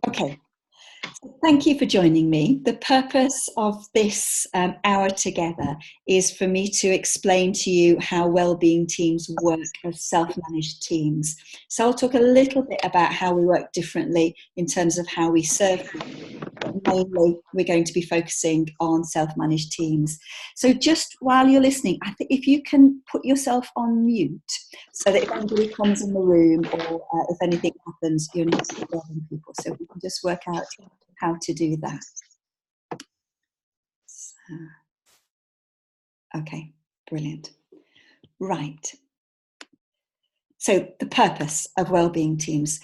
Okay, thank you for joining me. The purpose of this hour together is for me to explain to you how wellbeing teams work as self-managed teams. So I'll talk a little bit about how we work differently in terms of how we serve people, but mainly we're going to be focusing on self-managed teams. So just while you're listening, I think if you can put yourself on mute so that if anybody comes in the room or if anything happens, you're not disturbing people. So we can just work out how to do that. Okay, brilliant. Right. So the purpose of wellbeing teams.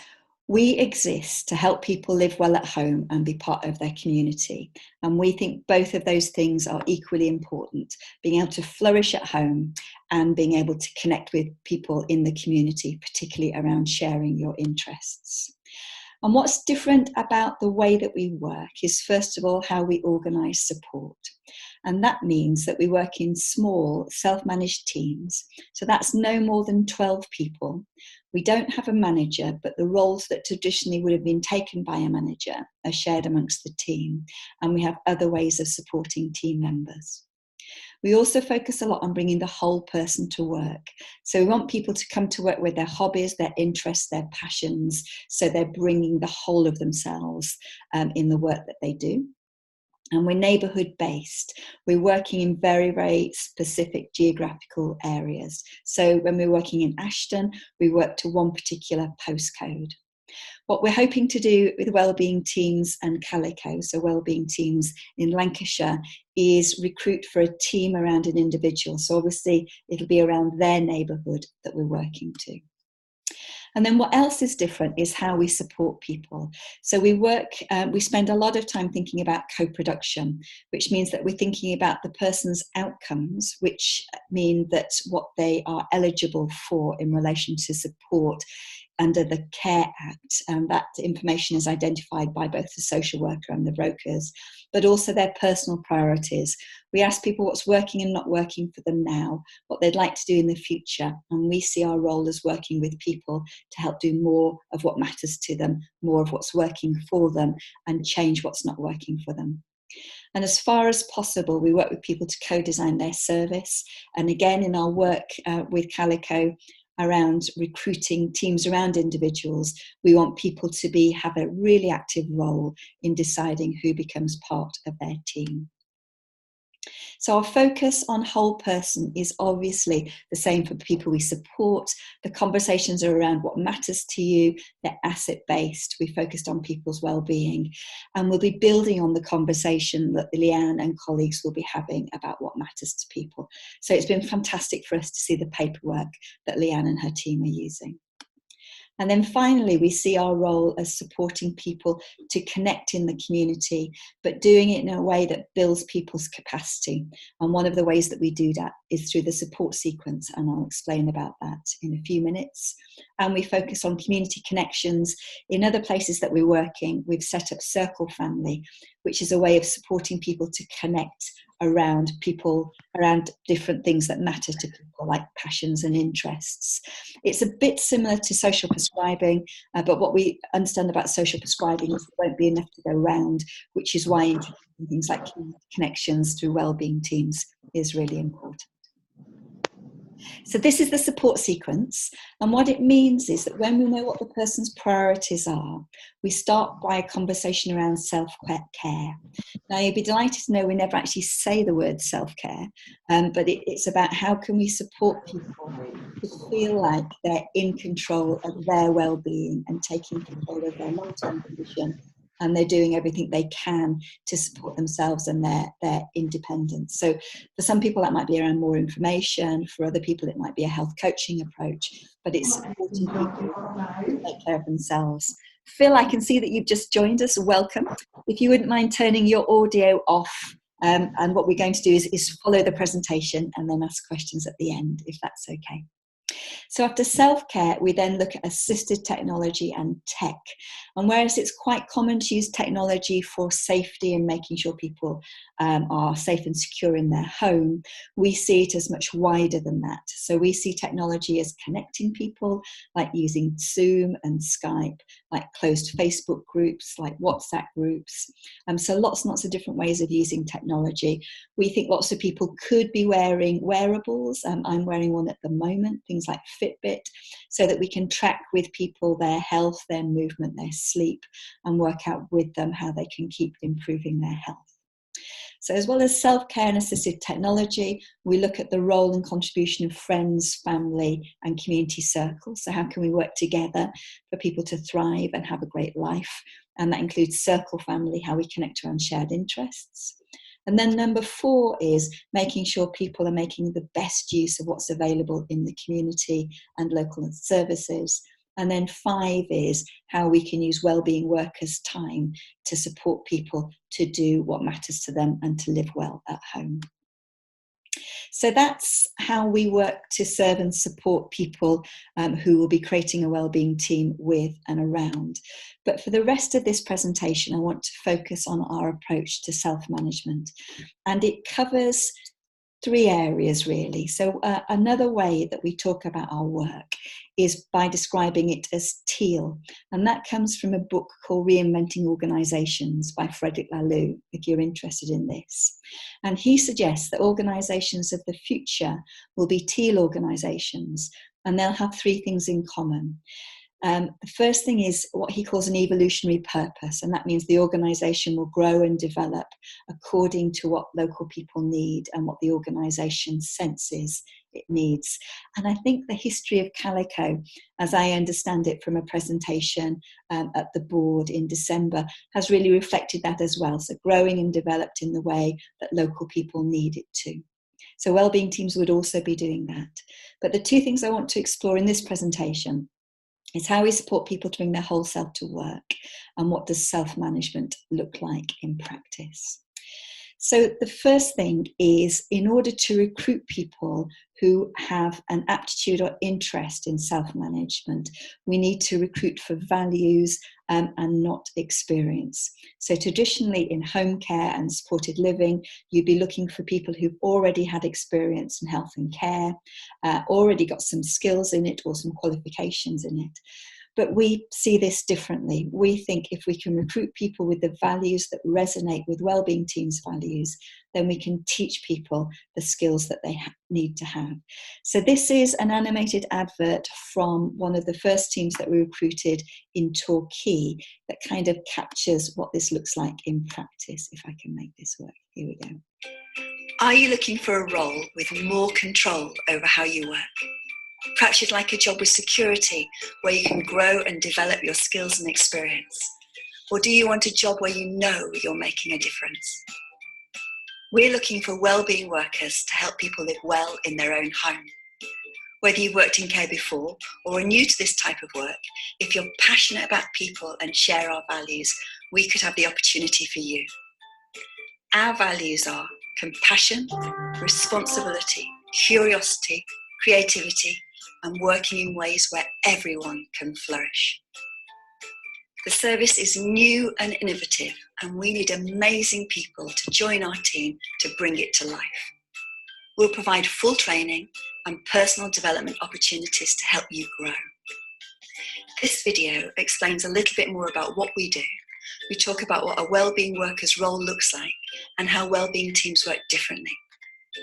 We exist to help people live well at home and be part of their community. And we think both of those things are equally important, being able to flourish at home and being able to connect with people in the community, particularly around sharing your interests. And what's different about the way that we work is, first of all, how we organise support. And that means that we work in small, self-managed teams. So that's no more than 12 people. We don't have a manager, but the roles that traditionally would have been taken by a manager are shared amongst the team. And we have other ways of supporting team members. We also focus a lot on bringing the whole person to work. So we want people to come to work with their hobbies, their interests, their passions. So they're bringing the whole of themselves in the work that they do. And we're neighbourhood based. We're working in very, very specific geographical areas. So when we're working in Ashton, we work to one particular postcode. What we're hoping to do with Wellbeing Teams and Calico, so Wellbeing Teams in Lancashire, is recruit for a team around an individual. So obviously it'll be around their neighbourhood that we're working to. And then what else is different is how we support people. So we spend a lot of time thinking about co-production, which means that we're thinking about the person's outcomes, which mean that what they are eligible for in relation to support under the Care Act, and that information is identified by both the social worker and the brokers, but also their personal priorities. We ask people what's working and not working for them now, what they'd like to do in the future, and we see our role as working with people to help do more of what matters to them, more of what's working for them, and change what's not working for them. And as far as possible, we work with people to co-design their service. And again, in our work with Calico, around recruiting teams around individuals, we want people to have a really active role in deciding who becomes part of their team. So our focus on whole person is obviously the same for people we support. The conversations are around what matters to you. They're asset-based. We focused on people's well-being. And we'll be building on the conversation that Leanne and colleagues will be having about what matters to people. So it's been fantastic for us to see the paperwork that Leanne and her team are using. And then finally, we see our role as supporting people to connect in the community, but doing it in a way that builds people's capacity. And one of the ways that we do that is through the support sequence, and I'll explain about that in a few minutes. And we focus on community connections. In other places that we're working, we've set up Circle Family, which is a way of supporting people to connect around different things that matter to people, like passions and interests. It's a bit similar to social prescribing, but what we understand about social prescribing is there won't be enough to go round, which is why things like connections through wellbeing teams is really important. So this is the support sequence, and what it means is that when we know what the person's priorities are, we start by a conversation around self-care. Now, you'll be delighted to know we never actually say the word self-care, but it's about how can we support people to feel like they're in control of their well-being and taking control of their long-term condition, and they're doing everything they can to support themselves and their independence. So for some people that might be around more information, for other people it might be a health coaching approach, but it's supporting people to take care of themselves. Phil, I can see that you've just joined us. Welcome. If you wouldn't mind turning your audio off, and what we're going to do is follow the presentation and then ask questions at the end, if that's okay. So after self-care, we then look at assisted technology and tech. And whereas it's quite common to use technology for safety and making sure people are safe and secure in their home, we see it as much wider than that. So we see technology as connecting people, like using Zoom and Skype, like closed Facebook groups, like WhatsApp groups. So lots and lots of different ways of using technology. We think lots of people could be wearing wearables. I'm wearing one at the moment, things like Fitbit, so that we can track with people their health, their movement, their sleep, and work out with them how they can keep improving their health. So as well as self-care and assisted technology, we look at the role and contribution of friends, family, and community circles. So how can we work together for people to thrive and have a great life? And that includes circle family, how we connect around shared interests. And then number 4 is making sure people are making the best use of what's available in the community and local services. And then 5 is how we can use wellbeing workers' time to support people to do what matters to them and to live well at home. So that's how we work to serve and support people who will be creating a wellbeing team with and around. But for the rest of this presentation, I want to focus on our approach to self-management. And it covers 3 areas really. So another way that we talk about our work is by describing it as teal. And that comes from a book called Reinventing Organizations by Frederick Laloux, if you're interested in this. And he suggests that organizations of the future will be teal organizations, and they'll have 3 things in common. The first thing is what he calls an evolutionary purpose, and that means the organisation will grow and develop according to what local people need and what the organisation senses it needs. And I think the history of Calico, as I understand it from a presentation at the board in December, has really reflected that as well. So growing and developed in the way that local people need it to. So wellbeing teams would also be doing that. But the 2 things I want to explore in this presentation is how we support people to bring their whole self to work, and what does self-management look like in practice. So the first thing is, in order to recruit people who have an aptitude or interest in self-management, we need to recruit for values and not experience. So traditionally in home care and supported living, you'd be looking for people who've already had experience in health and care, already got some skills in it or some qualifications in it. But we see this differently. We think if we can recruit people with the values that resonate with Wellbeing Teams values, then we can teach people the skills that they need to have. So this is an animated advert from one of the first teams that we recruited in Torquay that kind of captures what this looks like in practice, if I can make this work. Here we go. Are you looking for a role with more control over how you work? Perhaps you'd like a job with security where you can grow and develop your skills and experience. Or do you want a job where you know you're making a difference? We're looking for wellbeing workers to help people live well in their own home. Whether you've worked in care before or are new to this type of work, if you're passionate about people and share our values, we could have the opportunity for you. Our values are compassion, responsibility, curiosity, creativity, and working in ways where everyone can flourish. The service is new and innovative, and we need amazing people to join our team to bring it to life. We'll provide full training and personal development opportunities to help you grow. This video explains a little bit more about what we do. We talk about what a wellbeing worker's role looks like and how wellbeing teams work differently.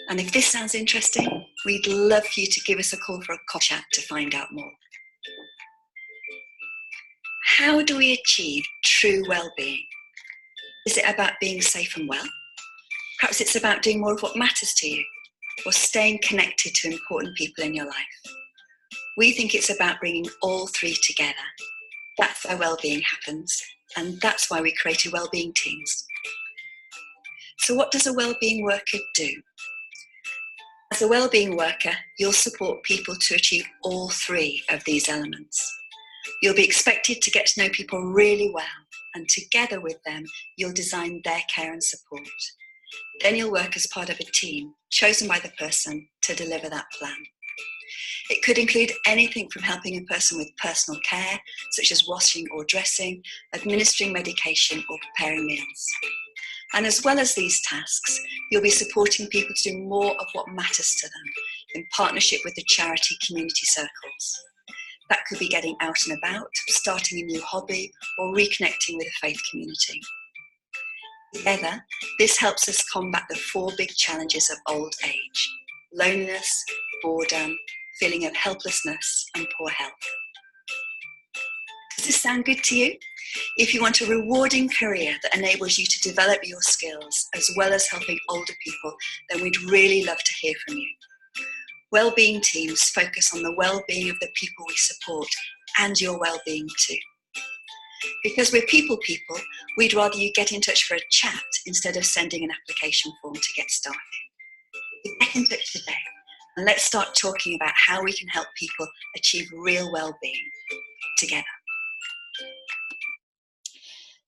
And if this sounds interesting, we'd love for you to give us a call for a coffee chat to find out more. How do we achieve true well-being? Is it about being safe and well? Perhaps it's about doing more of what matters to you, or staying connected to important people in your life. We think it's about bringing all 3 together. That's where well-being happens, and that's why we created Wellbeing Teams. So what does a wellbeing worker do? As a wellbeing worker, you'll support people to achieve all 3 of these elements. You'll be expected to get to know people really well, and together with them, you'll design their care and support. Then you'll work as part of a team chosen by the person to deliver that plan. It could include anything from helping a person with personal care, such as washing or dressing, administering medication or preparing meals. And as well as these tasks, you'll be supporting people to do more of what matters to them in partnership with the charity community circles. That could be getting out and about, starting a new hobby, or reconnecting with a faith community. Together, this helps us combat the 4 big challenges of old age: loneliness, boredom, feeling of helplessness, and poor health. Does this sound good to you? If you want a rewarding career that enables you to develop your skills as well as helping older people, then we'd really love to hear from you. Wellbeing teams focus on the well-being of the people we support and your well-being too. Because we're people, we'd rather you get in touch for a chat instead of sending an application form to get started. Get in touch today and let's start talking about how we can help people achieve real well-being together.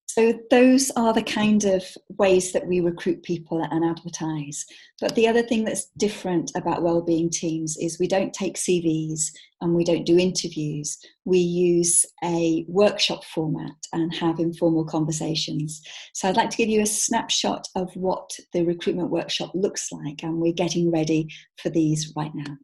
So those are the kind of ways that we recruit people and advertise. But the other thing that's different about Wellbeing Teams is we don't take CVs and we don't do interviews. We use a workshop format and have informal conversations. So I'd like to give you a snapshot of what the recruitment workshop looks like, and we're getting ready for these right now.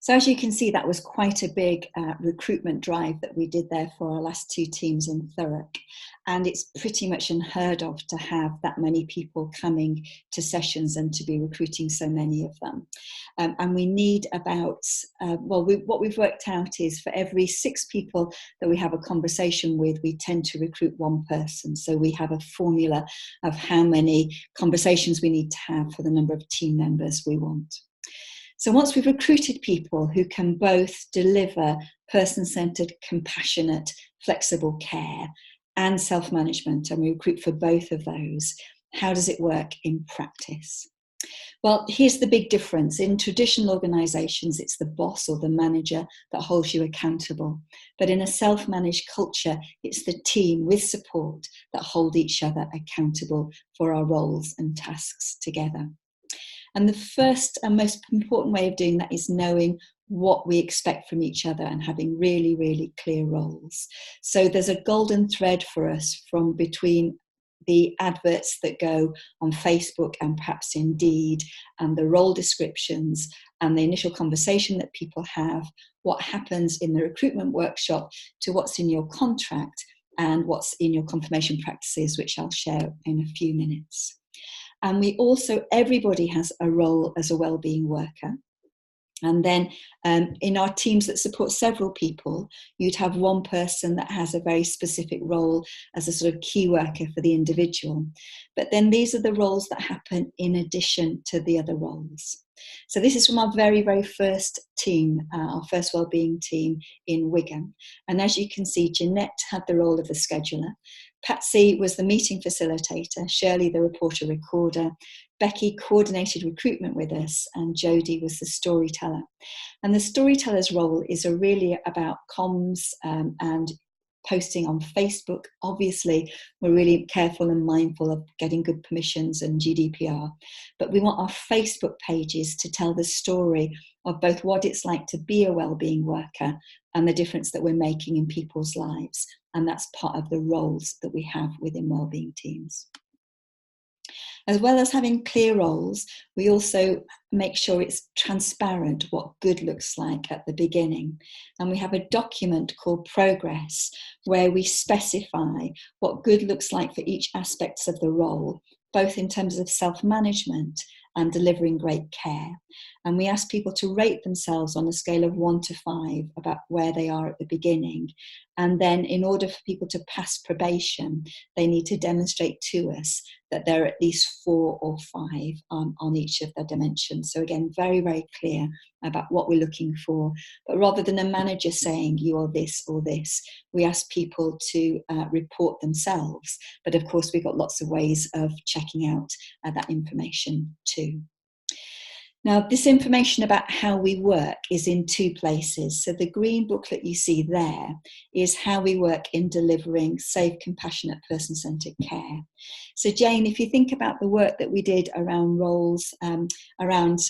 So as you can see, that was quite a big recruitment drive that we did there for our last 2 teams in Thurrock. And it's pretty much unheard of to have that many people coming to sessions and to be recruiting so many of them. And we need about, what we've worked out is for every 6 people that we have a conversation with, we tend to recruit 1 person. So we have a formula of how many conversations we need to have for the number of team members we want. So once we've recruited people who can both deliver person-centred, compassionate, flexible care and self-management, and we recruit for both of those, how does it work in practice? Well, here's the big difference. In traditional organisations, it's the boss or the manager that holds you accountable. But in a self-managed culture, it's the team with support that hold each other accountable for our roles and tasks together. And the first and most important way of doing that is knowing what we expect from each other and having really, really clear roles. So there's a golden thread for us from between the adverts that go on Facebook and perhaps Indeed, and the role descriptions and the initial conversation that people have, what happens in the recruitment workshop, to what's in your contract and what's in your confirmation practices, which I'll share in a few minutes. And we also, everybody has a role as a wellbeing worker. And then in our teams that support several people, you'd have 1 person that has a very specific role as a sort of key worker for the individual. But then these are the roles that happen in addition to the other roles. So this is from our very, very first team, our first wellbeing team in Wigan. And as you can see, Jeanette had the role of the scheduler. Patsy was the meeting facilitator, Shirley the reporter recorder, Becky coordinated recruitment with us, and Jodie was the storyteller. And the storyteller's role is really about comms and posting on Facebook. Obviously, we're really careful and mindful of getting good permissions and GDPR, but we want our Facebook pages to tell the story of both what it's like to be a wellbeing worker and the difference that we're making in people's lives. And that's part of the roles that we have within Wellbeing Teams. As well as having clear roles, we also make sure it's transparent what good looks like at the beginning. And we have a document called Progress, where we specify what good looks like for each aspect of the role, both in terms of self-management and delivering great care. And we ask people to rate themselves on a scale of 1 to 5 about where they are at the beginning. And then in order for people to pass probation, they need to demonstrate to us that they're at least 4 or 5 on each of the dimensions. So again, very, very clear about what we're looking for. But rather than a manager saying you are this or this, we ask people to report themselves. But of course, we've got lots of ways of checking out that information too. Now, this information about how we work is in 2 places. So the green booklet you see there is how we work in delivering safe, compassionate, person-centred care. So Jane, if you think about the work that we did around roles, around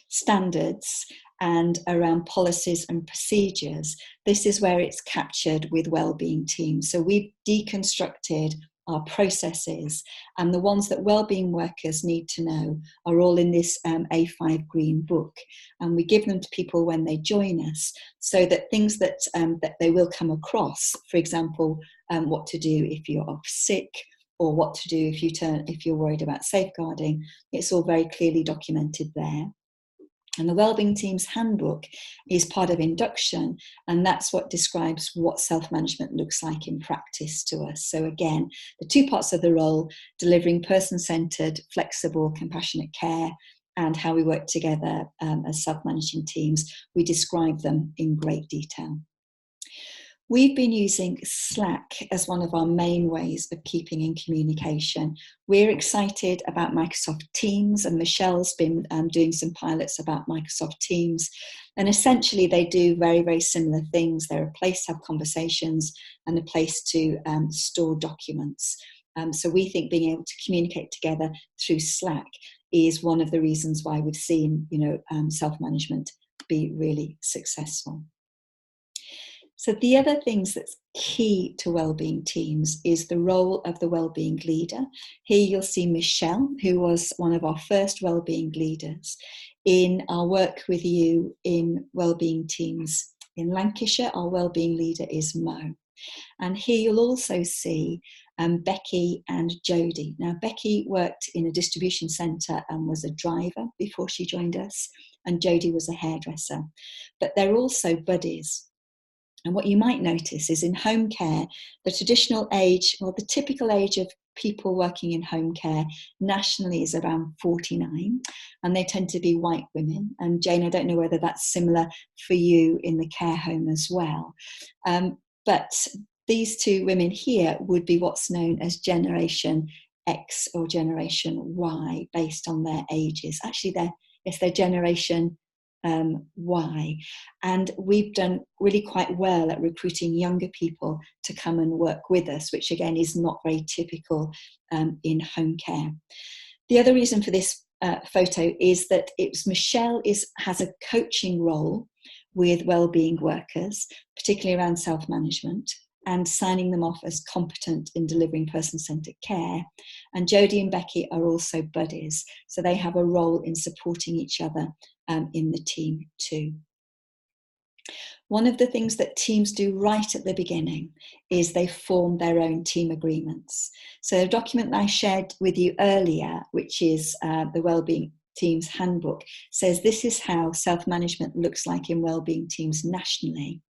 standards and around policies and procedures, this is where it's captured with Wellbeing Teams. So we've deconstructed our processes, and the ones that wellbeing workers need to know are all in this A5 green book, and we give them to people when they join us, so that things that they will come across, for example, what to do if you're off sick, or what to do if you're worried about safeguarding, it's all very clearly documented there. And the Wellbeing Teams handbook is part of induction, and that's what describes what self-management looks like in practice to us. So again, the 2 parts of the role, delivering person-centred, flexible, compassionate care, and how we work together as self-managing teams, we describe them in great detail. We've been using Slack as one of our main ways of keeping in communication. We're excited about Microsoft Teams, and Michelle's been doing some pilots about Microsoft Teams. And essentially, they do very, very similar things. They're a place to have conversations and a place to store documents. So we think being able to communicate together through Slack is one of the reasons why we've seen, self-management be really successful. So the other things that's key to Wellbeing Teams is the role of the Wellbeing leader. Here you'll see Michelle, who was one of our first Wellbeing leaders. In our work with you in Wellbeing Teams in Lancashire, our Wellbeing leader is Mo. And here you'll also see Becky and Jodie. Now, Becky worked in a distribution centre and was a driver before she joined us, and Jodie was a hairdresser. But they're also buddies. And what you might notice is in home care, the typical age of people working in home care nationally is around 49, and they tend to be white women. And Jane, I don't know whether that's similar for you in the care home as well. But these 2 women here would be what's known as Generation X or Generation Y based on their ages. Actually, they're Generation Y, and we've done really quite well at recruiting younger people to come and work with us, which again is not very typical in home care. The other reason for this photo is that Michelle has a coaching role with wellbeing workers, particularly around self-management, and signing them off as competent in delivering person-centred care. And Jodie and Becky are also buddies, so they have a role in supporting each other in the team too. One of the things that teams do right at the beginning is they form their own team agreements. So the document that I shared with you earlier, which is the Wellbeing Teams handbook, says this is how self-management looks like in Wellbeing Teams nationally.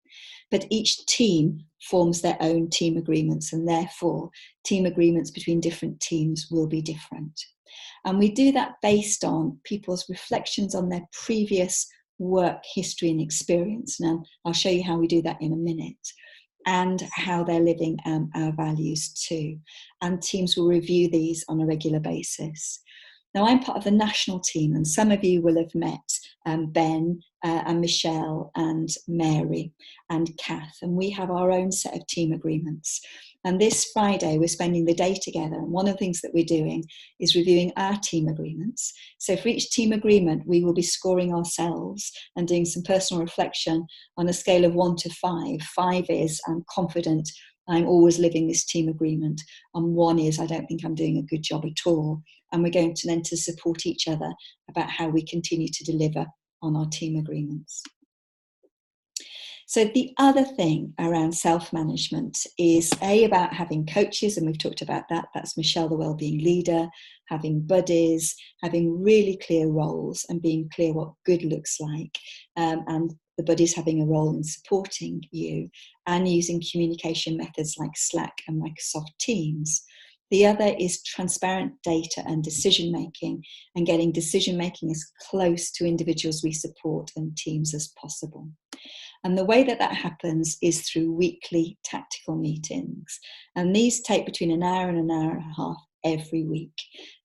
But each team forms their own team agreements, and therefore team agreements between different teams will be different. And we do that based on people's reflections on their previous work history and experience. Now, I'll show you how we do that in a minute. and how they're living our values too. And teams will review these on a regular basis. Now, I'm part of the national team, and some of you will have met Ben and Michelle and Mary and Kath, and we have our own set of team agreements. And this Friday, we're spending the day together, and one of the things that we're doing is reviewing our team agreements. So for each team agreement, we will be scoring ourselves and doing some personal reflection on a scale of 1 to 5. 5 is I'm confident, I'm always living this team agreement, and 1 is I don't think I'm doing a good job at all. And we're going to then to support each other about how we continue to deliver on our team agreements. So the other thing around self-management is about having coaches, and we've talked about that. That's Michelle, the wellbeing leader, having buddies, having really clear roles and being clear what good looks like, and the buddies having a role in supporting you, and using communication methods like Slack and Microsoft Teams. The other is transparent data and decision-making, and getting decision-making as close to individuals we support and teams as possible. And the way that happens is through weekly tactical meetings. And these take between an hour and an hour and a half every week.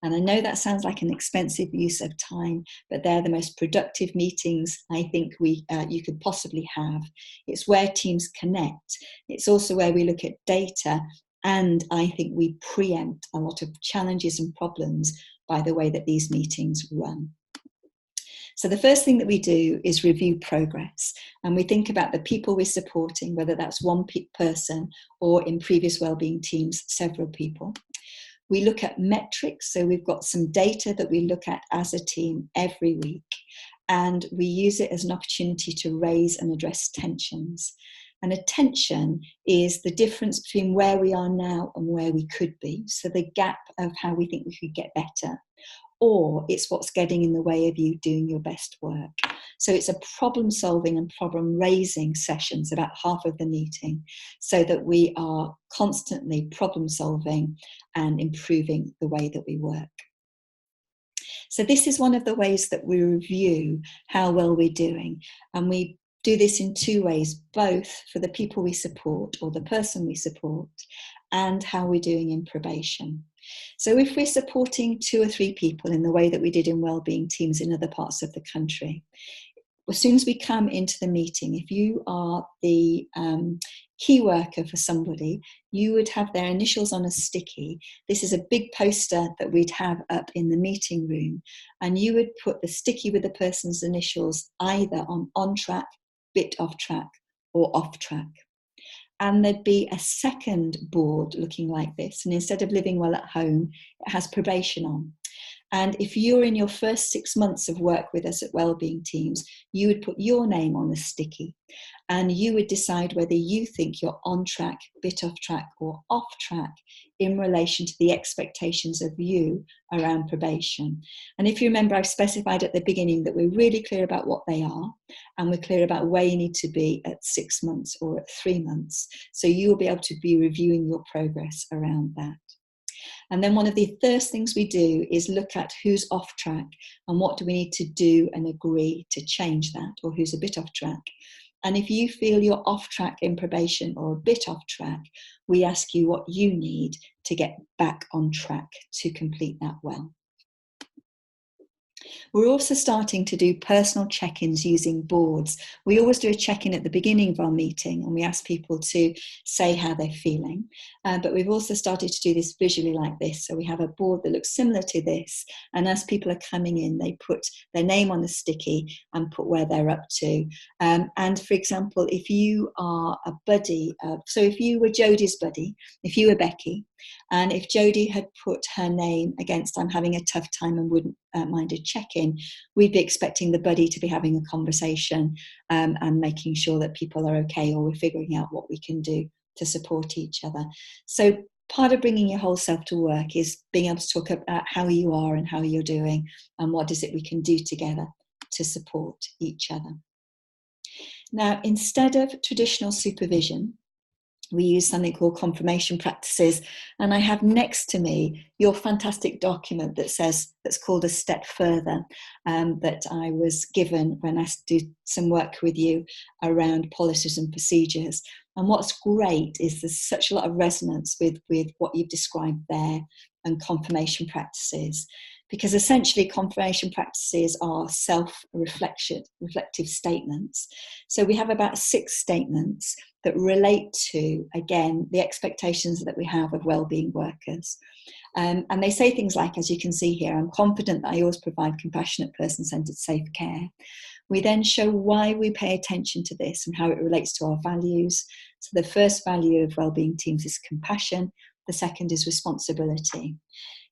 And I know that sounds like an expensive use of time, but they're the most productive meetings I think you could possibly have. It's where teams connect. It's also where we look at data, and I think we preempt a lot of challenges and problems by the way that these meetings run. So the first thing that we do is review progress, and we think about the people we're supporting, whether that's one person or in previous wellbeing teams, several people. We look at metrics, so we've got some data that we look at as a team every week, and we use it as an opportunity to raise and address tensions. And a tension is the difference between where we are now and where we could be, so the gap of how we think we could get better. Or it's what's getting in the way of you doing your best work. So it's a problem solving and problem raising sessions about half of the meeting, so that we are constantly problem solving and improving the way that we work. So this is one of the ways that we review how well we're doing. And we do this in 2 ways, both for the people we support or the person we support, and how we're doing in probation. So if we're supporting 2 or 3 people in the way that we did in wellbeing teams in other parts of the country, as soon as we come into the meeting, if you are the key worker for somebody, you would have their initials on a sticky. This is a big poster that we'd have up in the meeting room, and you would put the sticky with the person's initials either on track, bit off track, or off track. And there'd be a second board looking like this. And instead of living well at home, it has probation on. And if you're in your first 6 months of work with us at Wellbeing Teams, you would put your name on the sticky, and you would decide whether you think you're on track, bit off track, or off track in relation to the expectations of you around probation. And if you remember, I've specified at the beginning that we're really clear about what they are, and we're clear about where you need to be at 6 months or at 3 months. So you will be able to be reviewing your progress around that. And then one of the first things we do is look at who's off track and what do we need to do and agree to change that, or who's a bit off track. And if you feel you're off track in probation or a bit off track, we ask you what you need to get back on track to complete that well. We're also starting to do personal check-ins using boards. We always do a check-in at the beginning of our meeting, and we ask people to say how they're feeling. But we've also started to do this visually like this. So we have a board that looks similar to this, and as people are coming in, they put their name on the sticky and put where they're up to. And for example, if you are a buddy, so if you were Jodie's buddy, if you were Becky, and if Jodie had put her name against I'm having a tough time and wouldn't mind a check-in, we'd be expecting the buddy to be having a conversation and making sure that people are okay, or we're figuring out what we can do to support each other. So part of bringing your whole self to work is being able to talk about how you are and how you're doing, and what is it we can do together to support each other. Now, instead of traditional supervision, We use something called confirmation practices. And I have next to me your fantastic document that's called A Step Further, that I was given when I did some work with you around policies and procedures. And what's great is there's such a lot of resonance with what you've described there and confirmation practices. Because essentially confirmation practices are reflective statements. So we have about 6 statements that relate to, again, the expectations that we have of wellbeing workers. And they say things like, as you can see here, I'm confident that I always provide compassionate, person-centred, safe care. We then show why we pay attention to this and how it relates to our values. So the first value of Wellbeing Teams is compassion. The second is responsibility.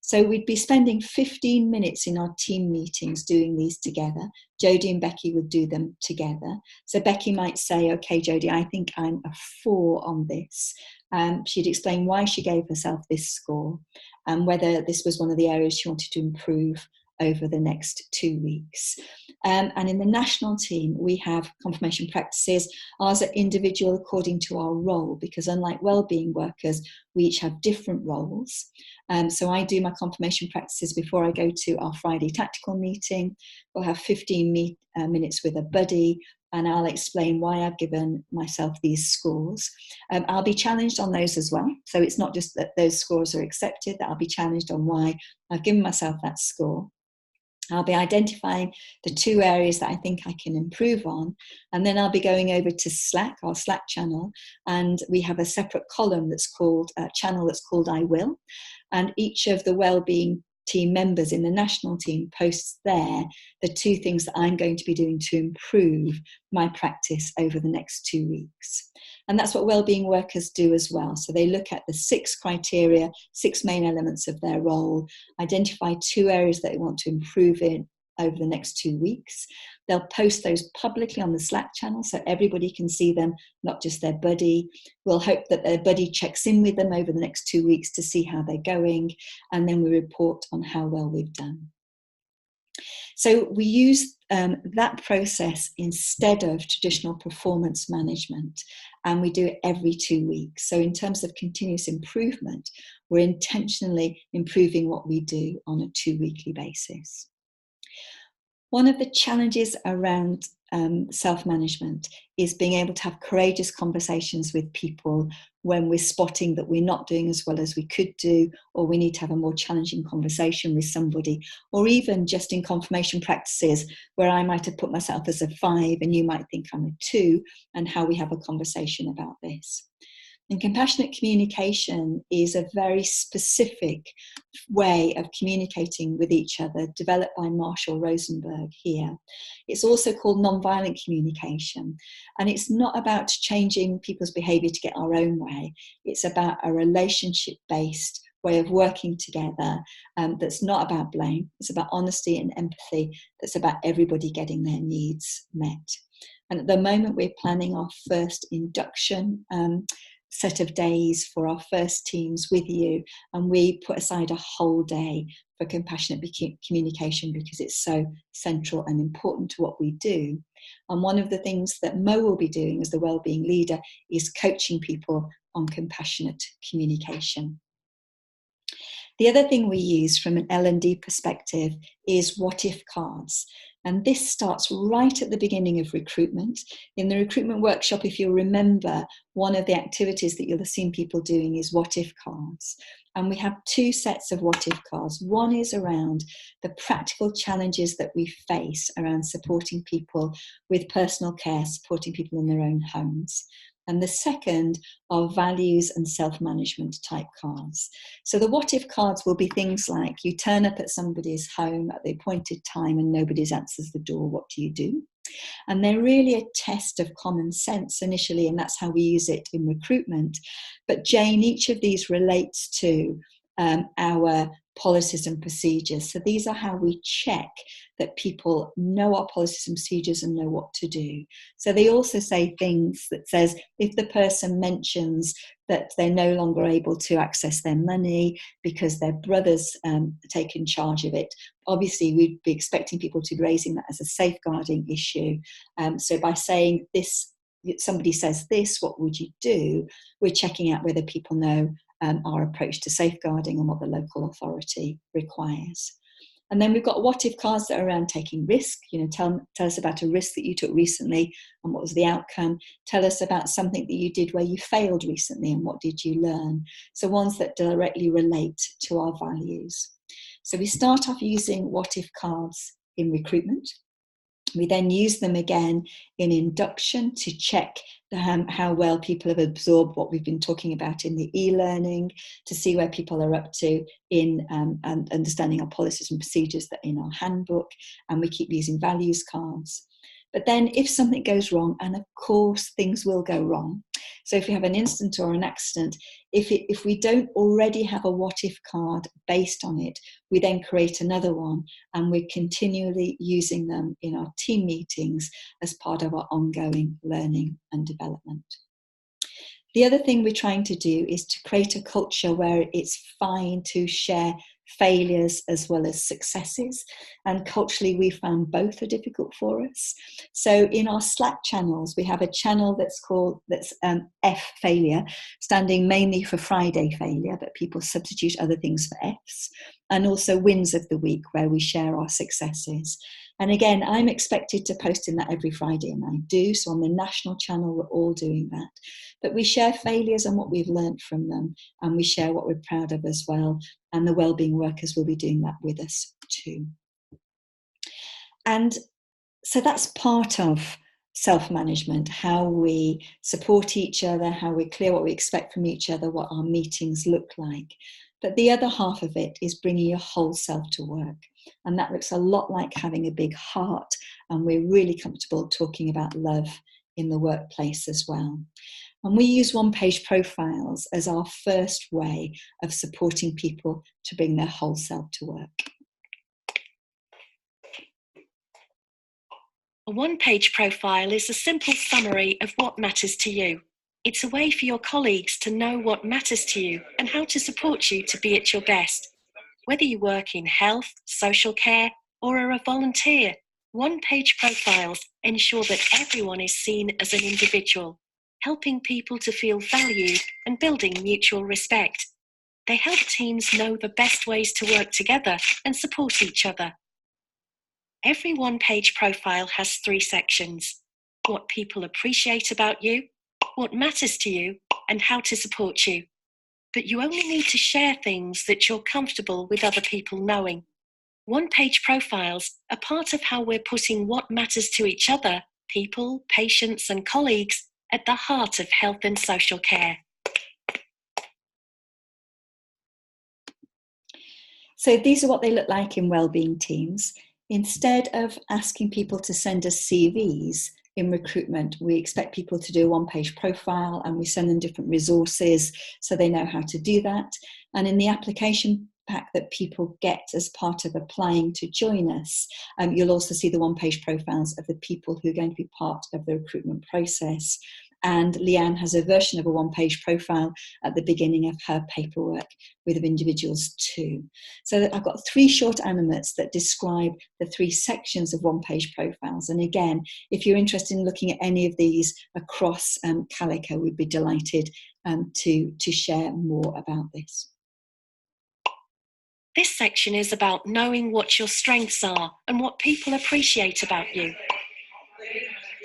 So we'd be spending 15 minutes in our team meetings doing these together. Jodie and Becky would do them together. So Becky might say, okay, Jodie, I think I'm a 4 on this. She'd explain why she gave herself this score and whether this was one of the areas she wanted to improve over the next 2 weeks. And in the national team, we have confirmation practices. Ours are individual according to our role, because unlike wellbeing workers, we each have different roles. So I do my confirmation practices before I go to our Friday tactical meeting. We'll have 15 minutes with a buddy, and I'll explain why I've given myself these scores. I'll be challenged on those as well. So it's not just that those scores are accepted, that I'll be challenged on why I've given myself that score. I'll be identifying the 2 areas that I think I can improve on, and then I'll be going over to Slack, our Slack channel, and we have a separate column that's called I Will, and each of the wellbeing team members in the national team posts there the 2 things that I'm going to be doing to improve my practice over the next 2 weeks. And that's what wellbeing workers do as well. So they look at the 6 criteria, 6 main elements of their role, identify 2 areas that they want to improve in over the next 2 weeks. They'll post those publicly on the Slack channel so everybody can see them, not just their buddy. We'll hope that their buddy checks in with them over the next 2 weeks to see how they're going, and then we report on how well we've done. So we use that process instead of traditional performance management, and we do it every 2 weeks. So in terms of continuous improvement, we're intentionally improving what we do on a 2-weekly basis. One of the challenges around self-management is being able to have courageous conversations with people when we're spotting that we're not doing as well as we could do, or we need to have a more challenging conversation with somebody, or even just in confirmation practices where I might have put myself as a 5 and you might think I'm a 2, and how we have a conversation about this. And compassionate communication is a very specific way of communicating with each other, developed by Marshall Rosenberg here. It's also called nonviolent communication. And it's not about changing people's behavior to get our own way. It's about a relationship-based way of working together that's not about blame. It's about honesty and empathy. That's about everybody getting their needs met. And at the moment, we're planning our first induction set of days for our first teams with you, and we put aside a whole day for compassionate communication because it's so central and important to what we do. And one of the things that Mo will be doing as the wellbeing leader is coaching people on compassionate communication. The other thing we use from an L&D perspective is what-if cards. And this starts right at the beginning of recruitment. In the recruitment workshop, if you'll remember, one of the activities that you'll have seen people doing is what-if cards. And we have 2 sets of what-if cards. One is around the practical challenges that we face around supporting people with personal care, supporting people in their own homes. And the second are values and self-management type cards. So the what-if cards will be things like you turn up at somebody's home at the appointed time and nobody answers the door. What do you do? And they're really a test of common sense initially, and that's how we use it in recruitment. But Jane, each of these relates to our policies and procedures. So these are how we check that people know our policies and procedures and know what to do. So they also say things that says if the person mentions that they're no longer able to access their money because their brother's taken charge of it, obviously we'd be expecting people to be raising that as a safeguarding issue. So by saying this somebody says this, what would you do? We're checking out whether people know our approach to safeguarding and what the local authority requires. And then we've got what if cards that are around taking risk. Tell us about a risk that you took recently and what was the outcome. Tell us about something that you did where you failed recently and what did you learn. So ones that directly relate to our values. So we start off using what if cards in recruitment. We then use them again in induction to check how well people have absorbed what we've been talking about in the e-learning, to see where people are up to in understanding our policies and procedures that are in our handbook, and we keep using values cards. But then if something goes wrong, and of course things will go wrong, so if we have an incident or an accident, if we don't already have a what if card based on it, we then create another one, and we're continually using them in our team meetings as part of our ongoing learning and development. The other thing we're trying to do is to create a culture where it's fine to share failures as well as successes, and culturally we found both are difficult for us. So in our Slack channels, we have a channel that's F failure, standing mainly for Friday failure, but people substitute other things for Fs, and also wins of the week, where we share our successes. And again, I'm expected to post in that every Friday, and I do. So on the national channel, we're all doing that. But we share failures and what we've learned from them, and we share what we're proud of as well. And the wellbeing workers will be doing that with us too. And so that's part of self-management, how we support each other, how we're clear what we expect from each other, what our meetings look like. But the other half of it is bringing your whole self to work. And that looks a lot like having a big heart. And we're really comfortable talking about love in the workplace as well. And we use one-page profiles as our first way of supporting people to bring their whole self to work. A one-page profile is a simple summary of what matters to you. It's a way for your colleagues to know what matters to you and how to support you to be at your best. Whether you work in health, social care, or are a volunteer, one-page profiles ensure that everyone is seen as an individual, helping people to feel valued and building mutual respect. They help teams know the best ways to work together and support each other. Every one-page profile has 3 sections: what people appreciate about you, what matters to you, and how to support you. But you only need to share things that you're comfortable with other people knowing. One-page profiles are part of how we're putting what matters to each other, people, patients, and colleagues, at the heart of health and social care. So these are what they look like in Wellbeing Teams. Instead of asking people to send us CVs in recruitment, we expect people to do a one-page profile, and we send them different resources so they know how to do that. And in the application pack that people get as part of applying to join us, you'll also see the one-page profiles of the people who are going to be part of the recruitment process. And Leanne has a version of a one-page profile at the beginning of her paperwork with individuals too. So I've got 3 short animates that describe the 3 sections of one-page profiles. And again, if you're interested in looking at any of these across Calico, we'd be delighted to share more about this. This section is about knowing what your strengths are and what people appreciate about you.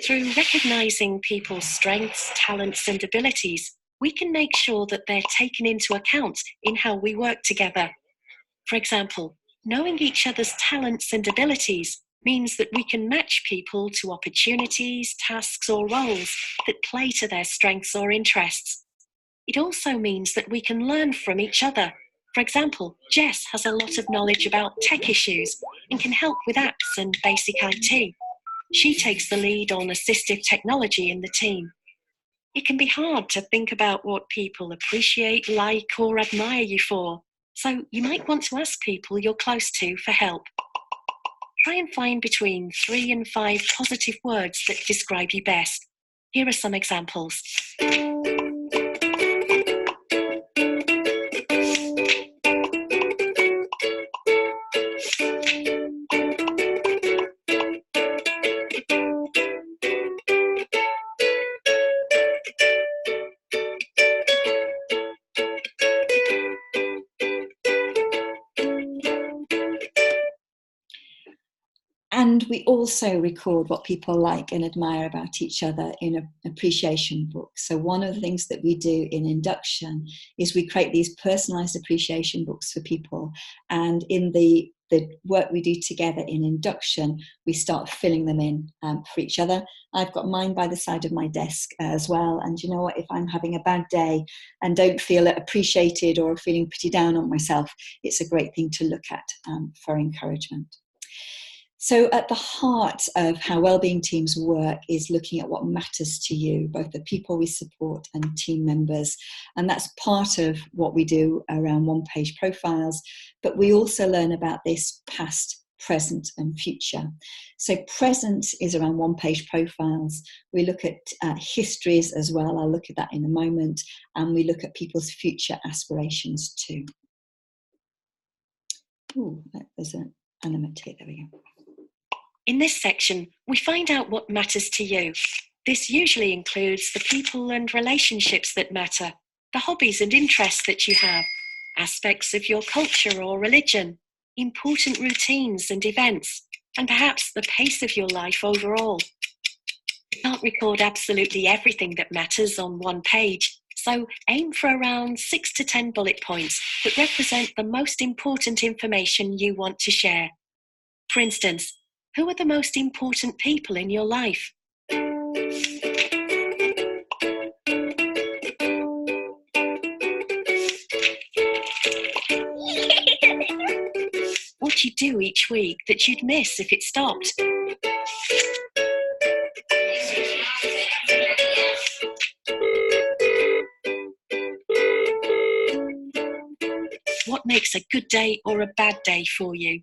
Through recognizing people's strengths, talents, and abilities, we can make sure that they're taken into account in how we work together. For example, knowing each other's talents and abilities means that we can match people to opportunities, tasks, or roles that play to their strengths or interests. It also means that we can learn from each other. For example, Jess has a lot of knowledge about tech issues and can help with apps and basic IT. She takes the lead on assistive technology in the team. It can be hard to think about what people appreciate, like, or admire you for, so you might want to ask people you're close to for help. Try and find between 3 and 5 positive words that describe you best. Here are some examples. And we also record what people like and admire about each other in an appreciation book. So one of the things that we do in induction is we create these personalised appreciation books for people. And in the work we do together in induction, we start filling them in for each other. I've got mine by the side of my desk as well. And you know what, if I'm having a bad day and don't feel appreciated or feeling pretty down on myself, it's a great thing to look at for encouragement. So at the heart of how Wellbeing Teams work is looking at what matters to you, both the people we support and team members. And that's part of what we do around one-page profiles. But we also learn about this past, present and future. So present is around one-page profiles. We look at histories as well. I'll look at that in a moment. And we look at people's future aspirations too. Ooh, there's an element here. There we go. In this section, we find out what matters to you. This usually includes the people and relationships that matter, the hobbies and interests that you have, aspects of your culture or religion, important routines and events, and perhaps the pace of your life overall. You can't record absolutely everything that matters on one page, so aim for around 6 to 10 bullet points that represent the most important information you want to share. For instance, who are the most important people in your life? What do you do each week that you'd miss if it stopped? What makes a good day or a bad day for you?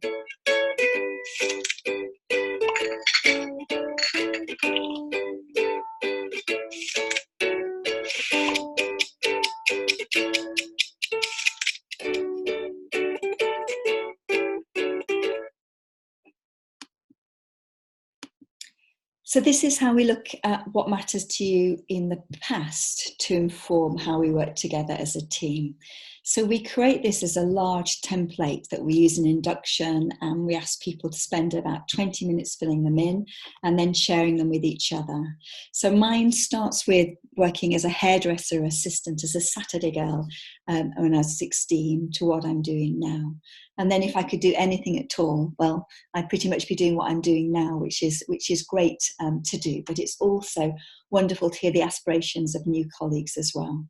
So this is how we look at what matters to you in the past to inform how we work together as a team. So we create this as a large template that we use in induction, and we ask people to spend about 20 minutes filling them in and then sharing them with each other. So mine starts with working as a hairdresser assistant, as a Saturday girl when I was 16, to what I'm doing now. And then if I could do anything at all, well, I'd pretty much be doing what I'm doing now, which is great to do. But it's also wonderful to hear the aspirations of new colleagues as well.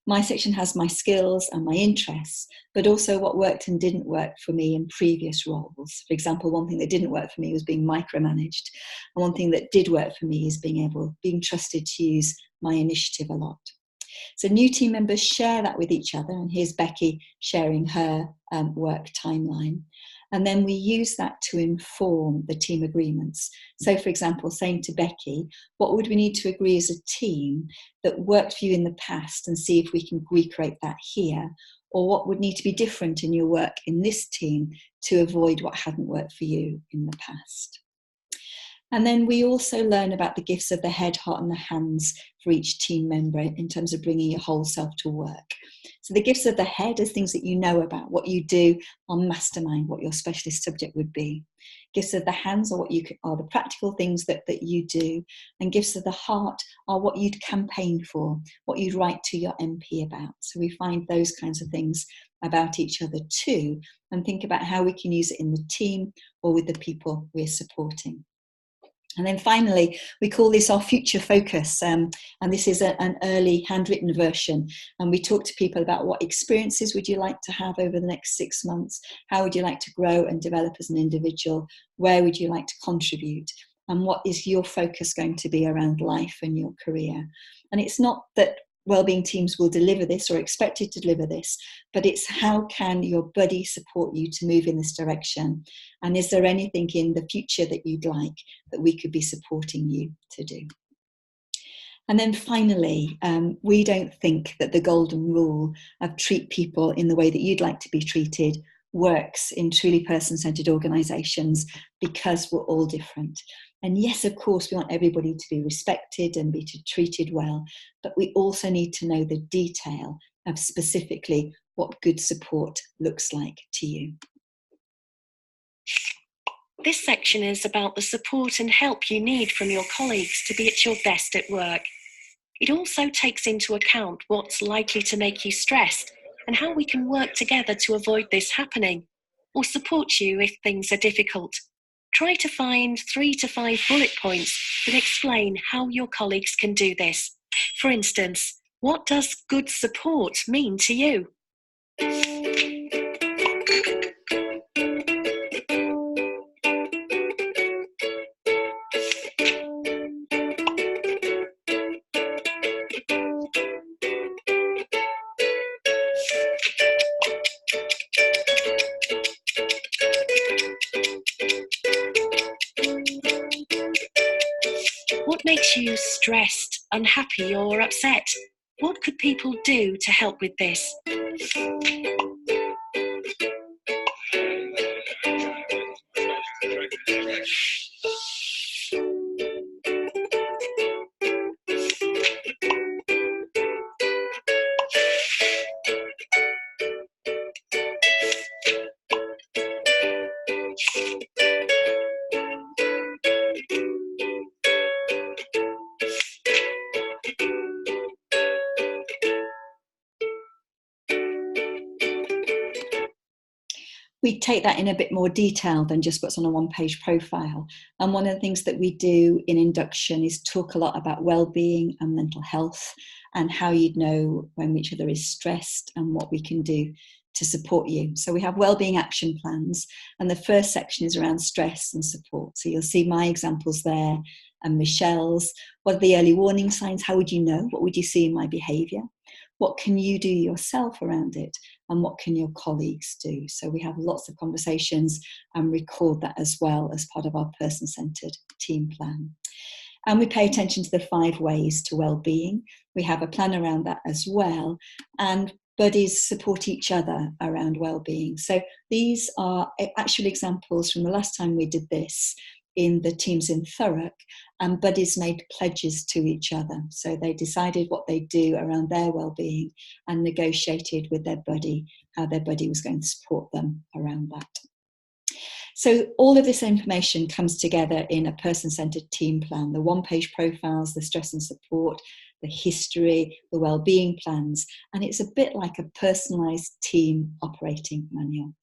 My section has my skills and my interests, but also what worked and didn't work for me in previous roles. For example, one thing that didn't work for me was being micromanaged. And one thing that did work for me is being trusted to use my initiative a lot. So new team members share that with each other, and here's Becky sharing her work timeline. And then we use that to inform the team agreements. So for example, saying to Becky, what would we need to agree as a team that worked for you in the past, and see if we can recreate that here? Or what would need to be different in your work in this team to avoid what hadn't worked for you in the past? And then we also learn about the gifts of the head, heart and the hands for each team member in terms of bringing your whole self to work. So the gifts of the head is things that you know about, what you do on Mastermind, what your specialist subject would be. Gifts of the hands are the practical things that you do. And gifts of the heart are what you'd campaign for, what you'd write to your MP about. So we find those kinds of things about each other too, and think about how we can use it in the team or with the people we're supporting. And then finally, we call this our future focus. And this is an early handwritten version. And we talk to people about what experiences would you like to have over the next 6 months? How would you like to grow and develop as an individual? Where would you like to contribute? And what is your focus going to be around life and your career? And it's not that Wellbeing Teams will deliver this or expected to deliver this, but it's how can your buddy support you to move in this direction? And is there anything in the future that you'd like that we could be supporting you to do? And then finally, we don't think that the golden rule of treat people in the way that you'd like to be treated works in truly person-centered organisations, because we're all different. And yes, of course, we want everybody to be respected and be treated well, but we also need to know the detail of specifically what good support looks like to you. This section is about the support and help you need from your colleagues to be at your best at work. It also takes into account what's likely to make you stressed and how we can work together to avoid this happening, or support you if things are difficult. Try to find 3 to 5 bullet points that explain how your colleagues can do this. For instance, what does good support mean to you? What makes you stressed, unhappy, or upset? What could people do to help with this? We take that in a bit more detail than just what's on a one-page profile. And one of the things that we do in induction is talk a lot about well-being and mental health and how you'd know when each other is stressed and what we can do to support you. So we have well-being action plans, and the first section is around stress and support. So you'll see my examples there and Michelle's. What are the early warning signs? How would you know? What would you see in my behaviour? What can you do yourself around it? And what can your colleagues do? So we have lots of conversations and record that as well as part of our person-centred team plan. And we pay attention to the 5 ways to well-being. We have a plan around that as well. And buddies support each other around well-being. So these are actual examples from the last time we did this in the teams in Thurrock, and buddies made pledges to each other. So they decided what they do around their well-being and negotiated with their buddy how their buddy was going to support them around that. So all of this information comes together in a person-centred team plan, the one-page profiles, the stress and support, the history, the well-being plans, and it's a bit like a personalised team operating manual.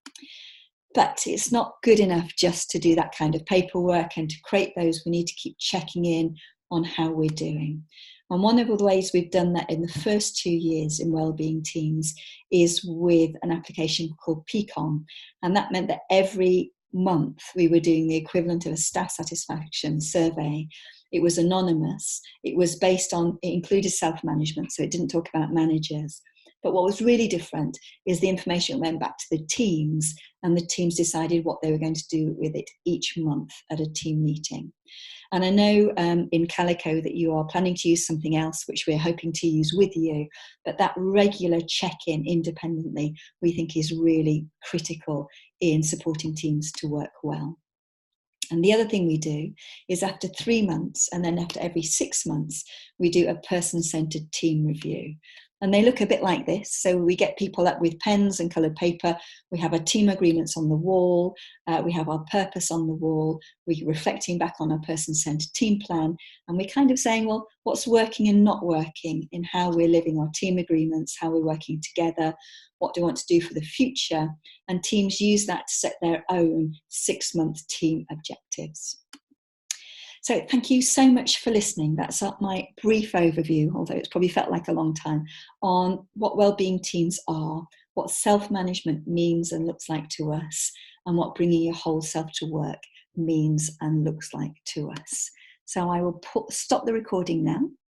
But it's not good enough just to do that kind of paperwork, and to create those, we need to keep checking in on how we're doing. And one of the ways we've done that in the first 2 years in Wellbeing Teams is with an application called Peakon. And that meant that every month we were doing the equivalent of a staff satisfaction survey. It was anonymous. It was based on, it included self-management, so it didn't talk about managers. But what was really different is the information went back to the teams, and the teams decided what they were going to do with it each month at a team meeting. And I know in Calico that you are planning to use something else, which we're hoping to use with you, but that regular check-in independently, we think is really critical in supporting teams to work well. And the other thing we do is after 3 months, and then after every 6 months, we do a person-centred team review. And they look a bit like this. So we get people up with pens and coloured paper. We have our team agreements on the wall. We have our purpose on the wall. We're reflecting back on our person-centred team plan. And we're kind of saying, well, what's working and not working in how we're living our team agreements, how we're working together, what do we want to do for the future? And teams use that to set their own 6-month team objectives. So thank you so much for listening. That's my brief overview, although it's probably felt like a long time, on what wellbeing teams are, what self-management means and looks like to us, and what bringing your whole self to work means and looks like to us. So I will stop the recording now.